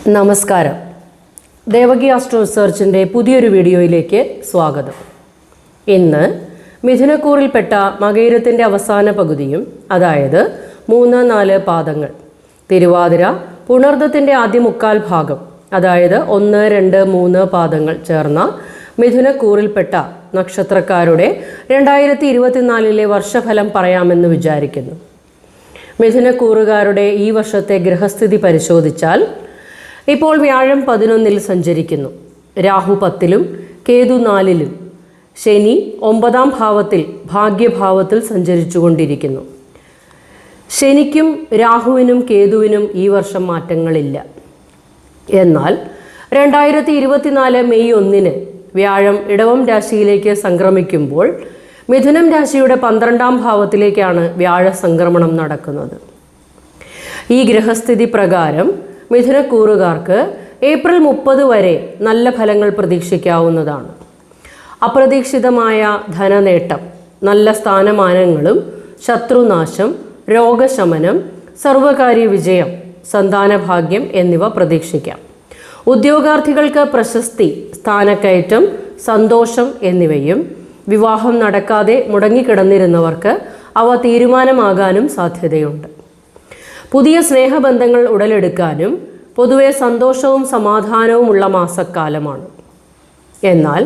നമസ്കാരം. ദേവകി ആസ്ട്രോ റിസർച്ചിൻ്റെ പുതിയൊരു വീഡിയോയിലേക്ക് സ്വാഗതം. ഇന്ന് മിഥുനക്കൂറിൽപ്പെട്ട മകയിരത്തിൻ്റെ അവസാന പകുതിയും, അതായത് 3-4 പാദങ്ങൾ, തിരുവാതിര പുണർദത്തിൻ്റെ ആദ്യ മുക്കാൽ ഭാഗം, അതായത് 1, 2, 3 പാദങ്ങൾ ചേർന്ന മിഥുനക്കൂറിൽപ്പെട്ട നക്ഷത്രക്കാരുടെ 2024 വർഷഫലം പറയാമെന്ന് വിചാരിക്കുന്നു. മിഥുനക്കൂറുകാരുടെ ഈ വർഷത്തെ ഗ്രഹസ്ഥിതി പരിശോധിച്ചാൽ ഇപ്പോൾ വ്യാഴം 11-ൽ സഞ്ചരിക്കുന്നു, രാഹു 10-ലും കേതു 4-ലും, ശനി 9-ാം ഭാവത്തിൽ ഭാഗ്യഭാവത്തിൽ സഞ്ചരിച്ചുകൊണ്ടിരിക്കുന്നു. ശനിക്കും രാഹുവിനും കേതുവിനും ഈ വർഷം മാറ്റങ്ങളില്ല. എന്നാൽ 2024 മെയ് 1-ന് വ്യാഴം ഇടവം രാശിയിലേക്ക് സംക്രമിക്കുമ്പോൾ മിഥുനം രാശിയുടെ 12-ാം ഭാവത്തിലേക്കാണ് വ്യാഴ സംക്രമണം നടക്കുന്നത്. ഈ ഗ്രഹസ്ഥിതി പ്രകാരം മിഥുനക്കൂറുകാർക്ക് ഏപ്രിൽ 30 വരെ നല്ല ഫലങ്ങൾ പ്രതീക്ഷിക്കാവുന്നതാണ്. അപ്രതീക്ഷിതമായ ധനനേട്ടം, നല്ല സ്ഥാനമാനങ്ങളും, ശത്രുനാശം, രോഗശമനം, സർവകാര്യ വിജയം, സന്താനഭാഗ്യം എന്നിവ പ്രതീക്ഷിക്കാം. ഉദ്യോഗാർത്ഥികൾക്ക് പ്രശസ്തി, സ്ഥാനക്കയറ്റം, സന്തോഷം എന്നിവയും, വിവാഹം നടക്കാതെ മുടങ്ങിക്കിടന്നിരുന്നവർക്ക് അവ തീരുമാനമാകാനും സാധ്യതയുണ്ട്. പുതിയ സ്നേഹബന്ധങ്ങൾ ഉടലെടുക്കാനും പൊതുവെ സന്തോഷവും സമാധാനവുമുള്ള മാസക്കാലമാണ്. എന്നാൽ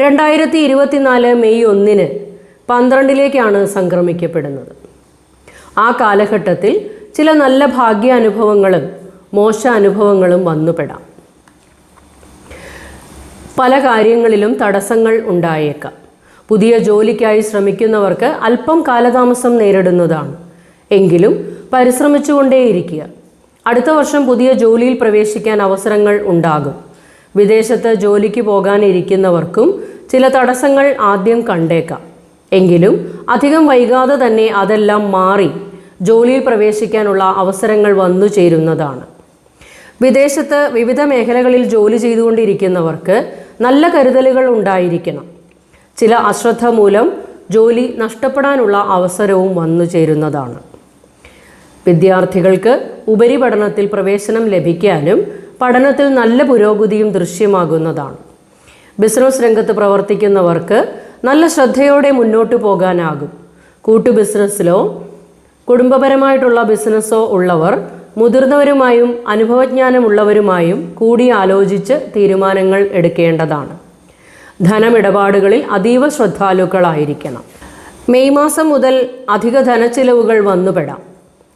2024 മെയ് 1-ന് 12-ലേക്കാണ് സംക്രമിക്കപ്പെടുന്നത്. ആ കാലഘട്ടത്തിൽ ചില നല്ല ഭാഗ്യാനുഭവങ്ങളും മോശ അനുഭവങ്ങളും വന്നുപെടാം. പല കാര്യങ്ങളിലും തടസ്സങ്ങൾ ഉണ്ടായേക്കാം. പുതിയ ജോലിക്കായി ശ്രമിക്കുന്നവർക്ക് അല്പം കാലതാമസം നേരിടുന്നതാണ്. എങ്കിലും പരിശ്രമിച്ചുകൊണ്ടേയിരിക്കുക. അടുത്ത വർഷം പുതിയ ജോലിയിൽ പ്രവേശിക്കാൻ അവസരങ്ങൾ ഉണ്ടാകും. വിദേശത്ത് ജോലിക്ക് പോകാനിരിക്കുന്നവർക്കും ചില തടസ്സങ്ങൾ ആദ്യം കണ്ടേക്കാം. എങ്കിലും അധികം വൈകാതെ തന്നെ അതെല്ലാം മാറി ജോലിയിൽ പ്രവേശിക്കാനുള്ള അവസരങ്ങൾ വന്നു ചേരുന്നതാണ്. വിദേശത്ത് വിവിധ മേഖലകളിൽ ജോലി ചെയ്തുകൊണ്ടിരിക്കുന്നവർക്ക് നല്ല കരുതലുകൾ ഉണ്ടായിരിക്കണം. ചില അശ്രദ്ധ മൂലം ജോലി നഷ്ടപ്പെടാനുള്ള അവസരവും വന്നു ചേരുന്നതാണ്. വിദ്യാർത്ഥികൾക്ക് ഉപരിപഠനത്തിൽ പ്രവേശനം ലഭിക്കാനും പഠനത്തിൽ നല്ല പുരോഗതിയും ദൃശ്യമാകുന്നതാണ്. ബിസിനസ് രംഗത്ത് പ്രവർത്തിക്കുന്നവർക്ക് നല്ല ശ്രദ്ധയോടെ മുന്നോട്ട് പോകാനാകും. കൂട്ടു ബിസിനസ്സിലോ കുടുംബപരമായിട്ടുള്ള ബിസിനസ്സോ ഉള്ളവർ മുതിർന്നവരുമായും അനുഭവജ്ഞാനമുള്ളവരുമായും കൂടിയാലോചിച്ച് തീരുമാനങ്ങൾ എടുക്കേണ്ടതാണ്. ധനമിടപാടുകളിൽ അതീവ ശ്രദ്ധാലുക്കളായിരിക്കണം. മെയ് മാസം മുതൽ അധിക ധനച്ചിലവുകൾ വന്നുപെടാം.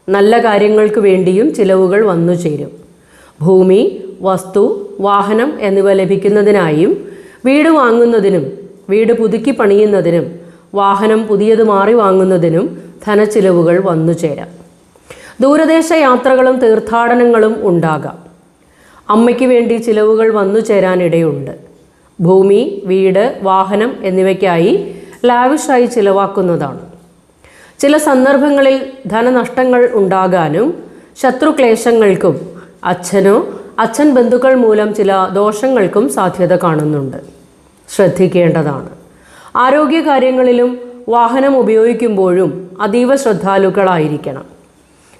നല്ല കാര്യങ്ങൾക്ക് വേണ്ടിയും ചിലവുകൾ വന്നു ചേരും. ഭൂമി, വസ്തു, വാഹനം എന്നിവ ലഭിക്കുന്നതിനായും വീട് വാങ്ങുന്നതിനും വീട് പുതുക്കി പണിയുന്നതിനും വാഹനം പുതിയത് മാറി വാങ്ങുന്നതിനും ധനച്ചിലവുകൾ വന്നു ചേരാം. ദൂരദേശ യാത്രകളും തീർത്ഥാടനങ്ങളും ഉണ്ടാകാം. അമ്മയ്ക്ക് വേണ്ടി ചിലവുകൾ വന്നു ചേരാനിടയുണ്ട്. ഭൂമി, വീട്, വാഹനം എന്നിവയ്ക്കായി ലാവിഷായി ചിലവാക്കുന്നതാണ്. ചില സന്ദർഭങ്ങളിൽ ധനനഷ്ടങ്ങൾ ഉണ്ടാകാനും ശത്രുക്ലേശങ്ങൾക്കും അച്ഛൻ ബന്ധുക്കൾ മൂലം ചില ദോഷങ്ങൾക്കും സാധ്യത കാണുന്നുണ്ട്. ശ്രദ്ധിക്കേണ്ടതാണ്. ആരോഗ്യകാര്യങ്ങളിലും വാഹനം ഉപയോഗിക്കുമ്പോഴും അതീവ ശ്രദ്ധാലുക്കളായിരിക്കണം.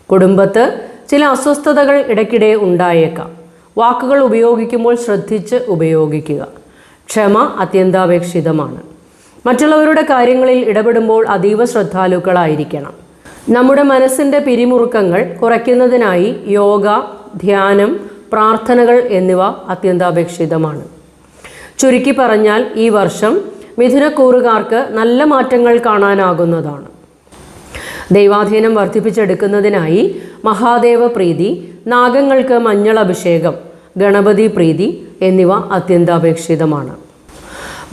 കുടുംബത്ത് ചില അസ്വസ്ഥതകൾ ഇടയ്ക്കിടെ ഉണ്ടായേക്കാം. വാക്കുകൾ ഉപയോഗിക്കുമ്പോൾ ശ്രദ്ധിച്ച് ഉപയോഗിക്കുക. ക്ഷമ അത്യന്താപേക്ഷിതമാണ്. മറ്റുള്ളവരുടെ കാര്യങ്ങളിൽ ഇടപെടുമ്പോൾ അതീവ ശ്രദ്ധാലുക്കളായിരിക്കണം. നമ്മുടെ മനസ്സിൻ്റെ പിരിമുറുക്കങ്ങൾ കുറയ്ക്കുന്നതിനായി യോഗ, ധ്യാനം, പ്രാർത്ഥനകൾ എന്നിവ അത്യന്താപേക്ഷിതമാണ്. ചുരുക്കി പറഞ്ഞാൽ ഈ വർഷം മിഥുനക്കൂറുകാർക്ക് നല്ല മാറ്റങ്ങൾ കാണാനാകുന്നതാണ്. ദൈവാധീനം വർദ്ധിപ്പിച്ചെടുക്കുന്നതിനായി മഹാദേവ പ്രീതി, നാഗങ്ങൾക്ക് മഞ്ഞൾ അഭിഷേകം, ഗണപതി പ്രീതി എന്നിവ അത്യന്താപേക്ഷിതമാണ്.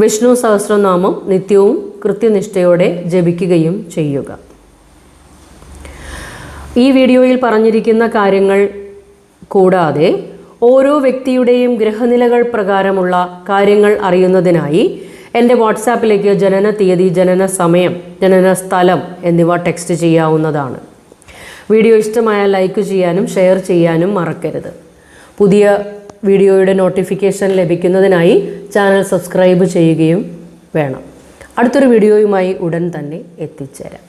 വിഷ്ണു സഹസ്രനാമം നിത്യവും കൃത്യനിഷ്ഠയോടെ ജപിക്കുകയും ചെയ്യുക. ഈ വീഡിയോയിൽ പറഞ്ഞിരിക്കുന്ന കാര്യങ്ങൾ കൂടാതെ ഓരോ വ്യക്തിയുടെയും ഗ്രഹനിലകൾ പ്രകാരമുള്ള കാര്യങ്ങൾ അറിയുന്നതിനായി എൻ്റെ വാട്സാപ്പിലേക്ക് ജനന തീയതി, ജനന സമയം, ജനന സ്ഥലം എന്നിവ ടെക്സ്റ്റ് ചെയ്യാവുന്നതാണ്. വീഡിയോ ഇഷ്ടമായാൽ ലൈക്ക് ചെയ്യാനും ഷെയർ ചെയ്യാനും മറക്കരുത്. പുതിയ വീഡിയോയുടെ നോട്ടിഫിക്കേഷൻ ലഭിക്കുന്നതിനായി ചാനൽ സബ്സ്ക്രൈബ് ചെയ്യുകയും വേണം. അടുത്തൊരു വീഡിയോയുമായി ഉടൻ തന്നെ എത്തിച്ചേരാം.